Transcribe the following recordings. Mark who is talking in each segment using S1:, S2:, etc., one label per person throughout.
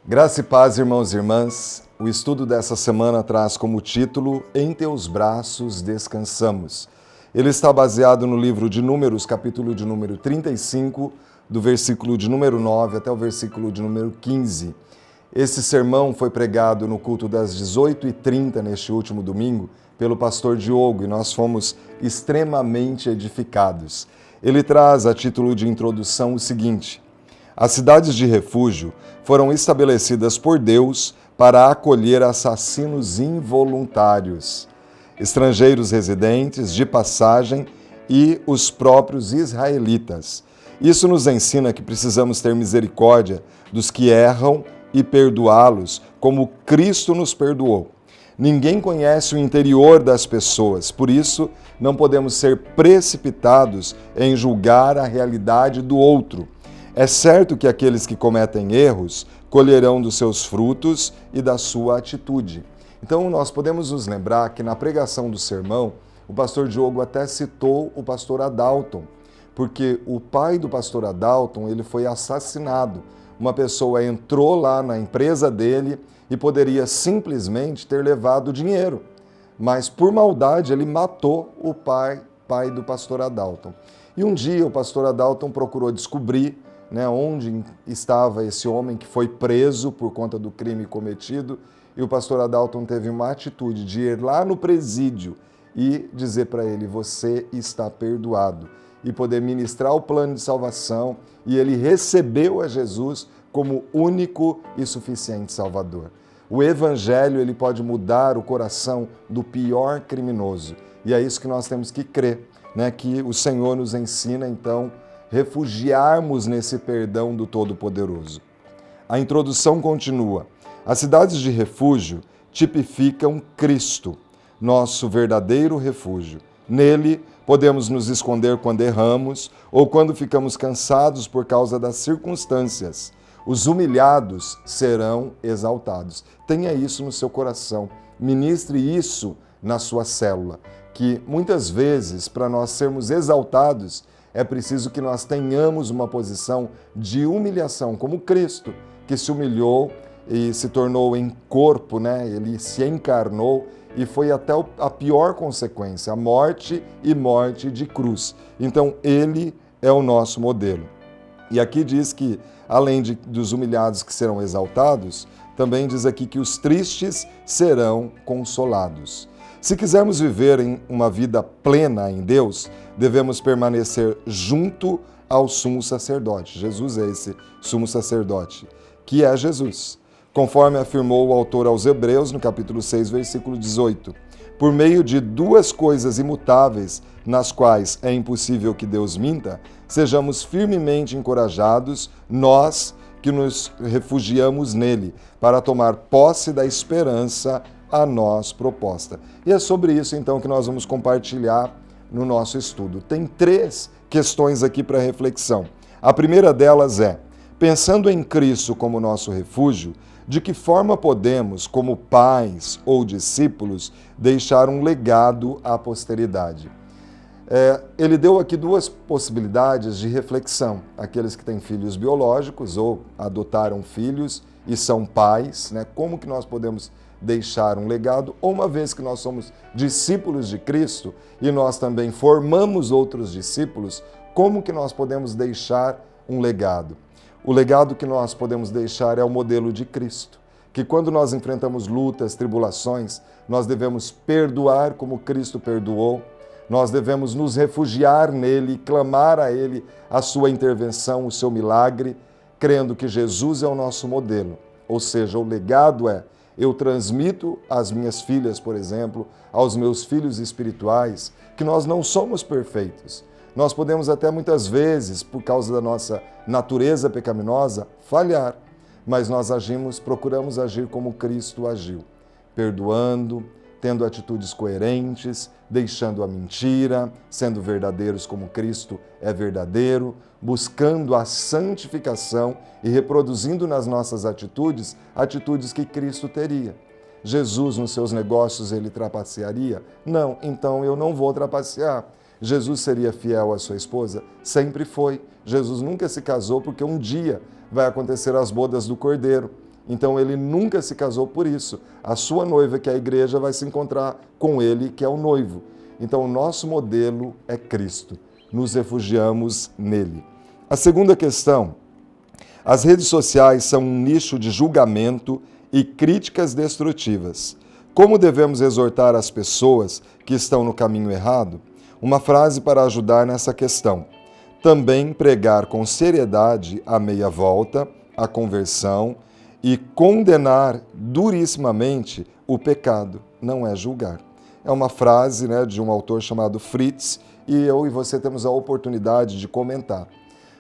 S1: Graça e paz, irmãos e irmãs. O estudo dessa semana traz como título Em Teus Braços Descansamos. Ele está baseado no livro de Números, capítulo de número 35, do versículo de número 9 até o versículo de número 15. Esse sermão foi pregado no culto das 18h30 neste último domingo pelo pastor Diogo e nós fomos extremamente edificados. Ele traz a título de introdução o seguinte: as cidades de refúgio foram estabelecidas por Deus para acolher assassinos involuntários, estrangeiros residentes, de passagem e os próprios israelitas. Isso nos ensina que precisamos ter misericórdia dos que erram e perdoá-los como Cristo nos perdoou. Ninguém conhece o interior das pessoas, por isso não podemos ser precipitados em julgar a realidade do outro. É certo que aqueles que cometem erros colherão dos seus frutos e da sua atitude. Então, nós podemos nos lembrar que na pregação do sermão, o pastor Diogo até citou o pastor Adalton, porque o pai do pastor Adalton, ele foi assassinado. Uma pessoa entrou lá na empresa dele e poderia simplesmente ter levado dinheiro, mas por maldade ele matou o pai do pastor Adalton. E um dia o pastor Adalton procurou descobrir onde estava esse homem que foi preso por conta do crime cometido, e o pastor Adalton teve uma atitude de ir lá no presídio e dizer para ele: você está perdoado, e poder ministrar o plano de salvação, e ele recebeu a Jesus como único e suficiente Salvador. O Evangelho ele pode mudar o coração do pior criminoso, e é isso que nós temos que crer, que o Senhor nos ensina, então, refugiarmos nesse perdão do Todo-Poderoso. A introdução continua. As cidades de refúgio tipificam Cristo, nosso verdadeiro refúgio. Nele, podemos nos esconder quando erramos ou quando ficamos cansados por causa das circunstâncias. Os humilhados serão exaltados. Tenha isso no seu coração. Ministre isso na sua célula, que muitas vezes, para nós sermos exaltados, é preciso que nós tenhamos uma posição de humilhação, como Cristo, que se humilhou e se tornou em corpo, Ele se encarnou e foi até a pior consequência, a morte e morte de cruz. Então, ele é o nosso modelo. E aqui diz que, além dos humilhados que serão exaltados, também diz aqui que os tristes serão consolados. Se quisermos viver em uma vida plena em Deus, devemos permanecer junto ao sumo sacerdote. Jesus é esse sumo sacerdote, que é Jesus. Conforme afirmou o autor aos Hebreus, no capítulo 6, versículo 18. Por meio de duas coisas imutáveis, nas quais é impossível que Deus minta, sejamos firmemente encorajados, nós que nos refugiamos nele, para tomar posse da esperança a nós proposta. E é sobre isso, então, que nós vamos compartilhar no nosso estudo. Tem 3 questões aqui para reflexão. A primeira delas é: pensando em Cristo como nosso refúgio, de que forma podemos, como pais ou discípulos, deixar um legado à posteridade? Ele deu aqui 2 possibilidades de reflexão. Aqueles que têm filhos biológicos ou adotaram filhos e são pais, como que nós podemos deixar um legado, ou uma vez que nós somos discípulos de Cristo e nós também formamos outros discípulos, como que nós podemos deixar um legado? O legado que nós podemos deixar é o modelo de Cristo, que quando nós enfrentamos lutas, tribulações, nós devemos perdoar como Cristo perdoou, nós devemos nos refugiar nele, clamar a ele a sua intervenção, o seu milagre, crendo que Jesus é o nosso modelo. Ou seja, o legado é: eu transmito às minhas filhas, por exemplo, aos meus filhos espirituais, que nós não somos perfeitos. Nós podemos até muitas vezes, por causa da nossa natureza pecaminosa, falhar, mas nós procuramos agir como Cristo agiu, perdoando, tendo atitudes coerentes, deixando a mentira, sendo verdadeiros como Cristo é verdadeiro, buscando a santificação e reproduzindo nas nossas atitudes que Cristo teria. Jesus, nos seus negócios, ele trapacearia? Não, então eu não vou trapacear. Jesus seria fiel à sua esposa? Sempre foi. Jesus nunca se casou porque um dia vai acontecer as bodas do Cordeiro. Então ele nunca se casou por isso. A sua noiva, que é a igreja, vai se encontrar com ele, que é o noivo. Então o nosso modelo é Cristo. Nos refugiamos nele. A segunda questão: as redes sociais são um nicho de julgamento e críticas destrutivas. Como devemos exortar as pessoas que estão no caminho errado? Uma frase para ajudar nessa questão: também pregar com seriedade a meia volta, a conversão, e condenar durissimamente o pecado, não é julgar. É uma frase, de um autor chamado Fritz, e eu e você temos a oportunidade de comentar.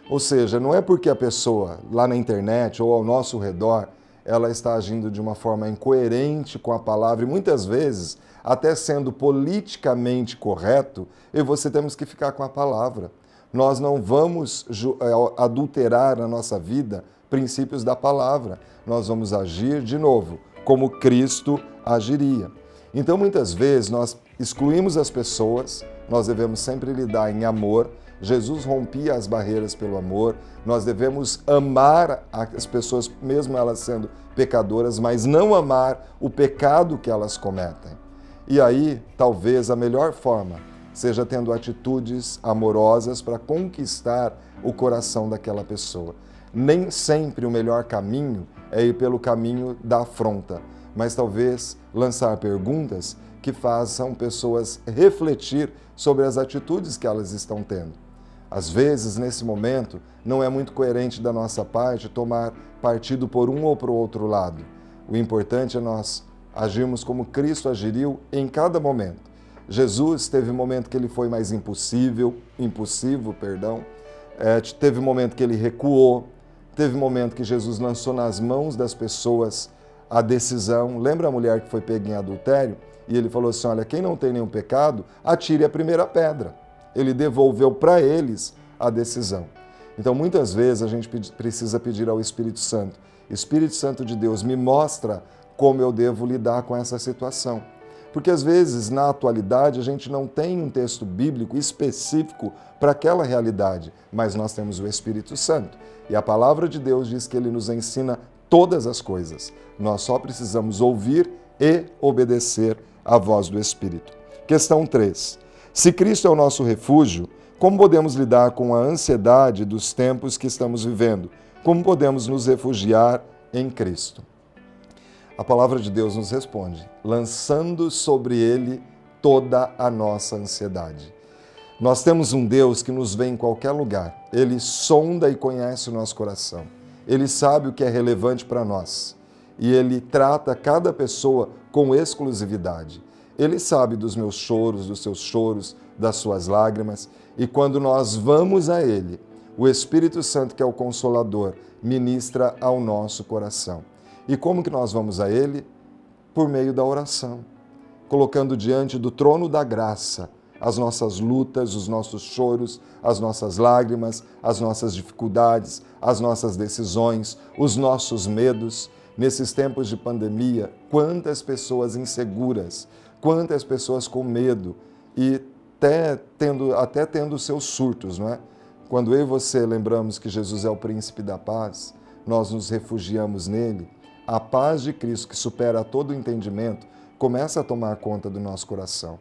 S1: Ou seja, não é porque a pessoa lá na internet ou ao nosso redor, ela está agindo de uma forma incoerente com a palavra e muitas vezes até sendo politicamente correto, eu e você temos que ficar com a palavra. Nós não vamos adulterar na nossa vida princípios da palavra. Nós vamos agir, de novo, como Cristo agiria. Então, muitas vezes, nós excluímos as pessoas, nós devemos sempre lidar em amor. Jesus rompia as barreiras pelo amor. Nós devemos amar as pessoas, mesmo elas sendo pecadoras, mas não amar o pecado que elas cometem. E aí, talvez a melhor forma seja tendo atitudes amorosas para conquistar o coração daquela pessoa. Nem sempre o melhor caminho é ir pelo caminho da afronta, mas talvez lançar perguntas que façam pessoas refletir sobre as atitudes que elas estão tendo. Às vezes, nesse momento, não é muito coerente da nossa parte tomar partido por um ou por outro lado. O importante é nós agirmos como Cristo agiu em cada momento. Jesus teve um momento que ele foi mais impulsivo, teve um momento que ele recuou, teve um momento que Jesus lançou nas mãos das pessoas a decisão. Lembra a mulher que foi pega em adultério? E ele falou assim, olha, quem não tem nenhum pecado, atire a primeira pedra. Ele devolveu para eles a decisão. Então, muitas vezes, a gente precisa pedir ao Espírito Santo, Espírito Santo de Deus, me mostra como eu devo lidar com essa situação. Porque, às vezes, na atualidade, a gente não tem um texto bíblico específico para aquela realidade, mas nós temos o Espírito Santo. E a palavra de Deus diz que ele nos ensina todas as coisas. Nós só precisamos ouvir e obedecer à voz do Espírito. Questão 3. Se Cristo é o nosso refúgio, como podemos lidar com a ansiedade dos tempos que estamos vivendo? Como podemos nos refugiar em Cristo? A palavra de Deus nos responde, lançando sobre Ele toda a nossa ansiedade. Nós temos um Deus que nos vê em qualquer lugar. Ele sonda e conhece o nosso coração. Ele sabe o que é relevante para nós. E Ele trata cada pessoa com exclusividade. Ele sabe dos meus choros, dos seus choros, das suas lágrimas. E quando nós vamos a Ele, o Espírito Santo, que é o Consolador, ministra ao nosso coração. E como que nós vamos a Ele? Por meio da oração, colocando diante do trono da graça as nossas lutas, os nossos choros, as nossas lágrimas, as nossas dificuldades, as nossas decisões, os nossos medos. Nesses tempos de pandemia, quantas pessoas inseguras, quantas pessoas com medo e até tendo seus surtos, não é? Quando eu e você lembramos que Jesus é o príncipe da paz, nós nos refugiamos nele, a paz de Cristo, que supera todo o entendimento, começa a tomar conta do nosso coração.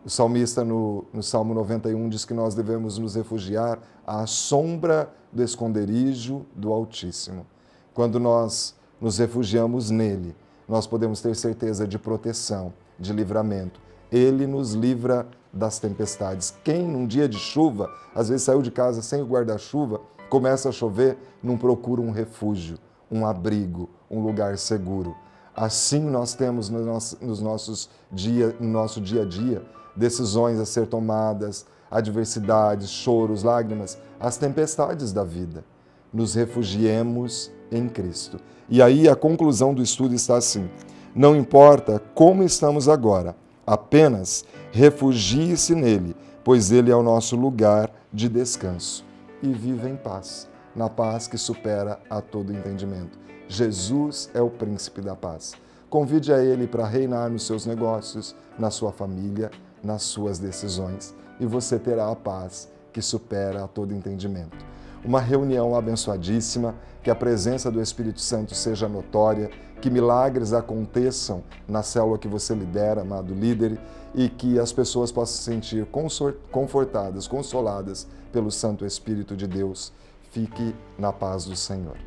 S1: O salmista, no Salmo 91, diz que nós devemos nos refugiar à sombra do esconderijo do Altíssimo. Quando nós nos refugiamos nele, nós podemos ter certeza de proteção, de livramento. Ele nos livra das tempestades. Quem, num dia de chuva, às vezes saiu de casa sem o guarda-chuva, começa a chover, não procura um refúgio, um abrigo, um lugar seguro. Assim nós temos no nosso dia a dia decisões a ser tomadas, adversidades, choros, lágrimas, as tempestades da vida. Nos refugiemos em Cristo. E aí a conclusão do estudo está assim: não importa como estamos agora, apenas refugie-se nele, pois ele é o nosso lugar de descanso. E viva em paz, na paz que supera a todo entendimento. Jesus é o príncipe da paz. Convide a ele para reinar nos seus negócios, na sua família, nas suas decisões, e você terá a paz que supera a todo entendimento. uma reunião abençoadíssima, que a presença do Espírito Santo seja notória, que milagres aconteçam na célula que você lidera, amado líder, e que as pessoas possam se sentir confortadas, consoladas pelo Santo Espírito de Deus. Fique na paz do Senhor.